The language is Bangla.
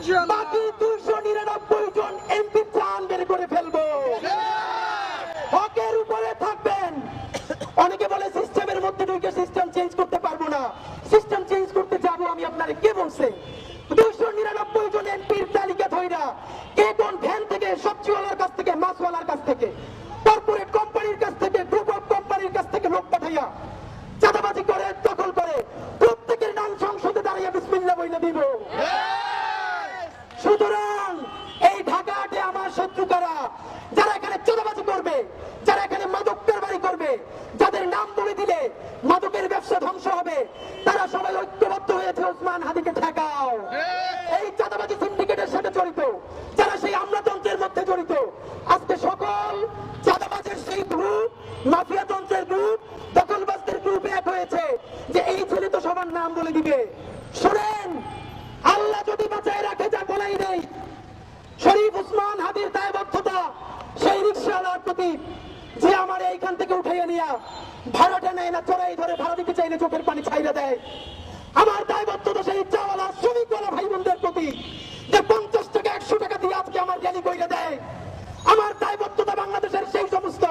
বাকি 299 জন এমপি প্রাণ বের করে ফেলবো। হকের উপরে থাকবেন। অনেকে বলে সিস্টেমের মধ্যে ঢুকে সিস্টেম চেঞ্জ করতে পারবো না। সিস্টেম চেঞ্জ করতে যাবো আমি, আপনারে কে বলছে? 299 জন এমপির তালিকা ধইরা কে কোন ভ্যান থেকে, সবজিওয়ালার কাছ থেকে, মাছওয়ালার কাছ থেকে, কর্পোরেট কোম্পানির কাছ থেকে, গ্রুপ অফ কোম্পানির কাছ থেকে লোক পাঠাইয়া চাঁদাবাজি করে, দখল করে, প্রত্যেকের নাম সংসদে দাঁড়িয়ে বিসমিল্লাহ বইলে দিব। সুতরাং এই ঢাকাতে আমার শত্রু কারা? যারা এখানে চাঁদাবাজি করবে, যারা এখানে মাদক কারবারি করবে, যাদের নাম বলে দিলে মাদকের ব্যবসা ধ্বংস হবে, তারা সবাই ঐক্যবদ্ধ হয়েছে ওসমান হাদিকে ঠেকাও। এই চাঁদাবাজি সিন্ডিকেটের সাথে জড়িত, যারা সেই আমলাতন্ত্রের মধ্যে জড়িত, আজকে সকল চাঁদাবাজের সেই গ্রুপ, মাফিয়াতন্ত্রের গ্রুপ, দখলবাজদের গ্রুপ এক হয়েছে যে এই ছেলে তো সবার নাম বলে দিবে। শোনেন, আল্লাহ যদি বাঁচায় রাখে, যা বলাই নেই, শরীফ ওসমান হাদির দায়বদ্ধতা সেই রিকশাওয়ালার প্রতি যে আমার এইখান থেকে উঠাইয়া নিয়া ভাড়াটা নেয় না, চড়াই ধরে ভাড়া দিতে চাইলে চোখের পানি ছাইড়া দেয়। আমার দায়বদ্ধতা সেই চাওয়ালা শ্রমিকওয়ালা ভাই বোনদের প্রতি যে 50 টাকা 100 টাকা দিয়ে আজকে আমার র্যালি কইরা দেয়। আমার দায়বদ্ধতা বাংলাদেশের সেই সমস্ত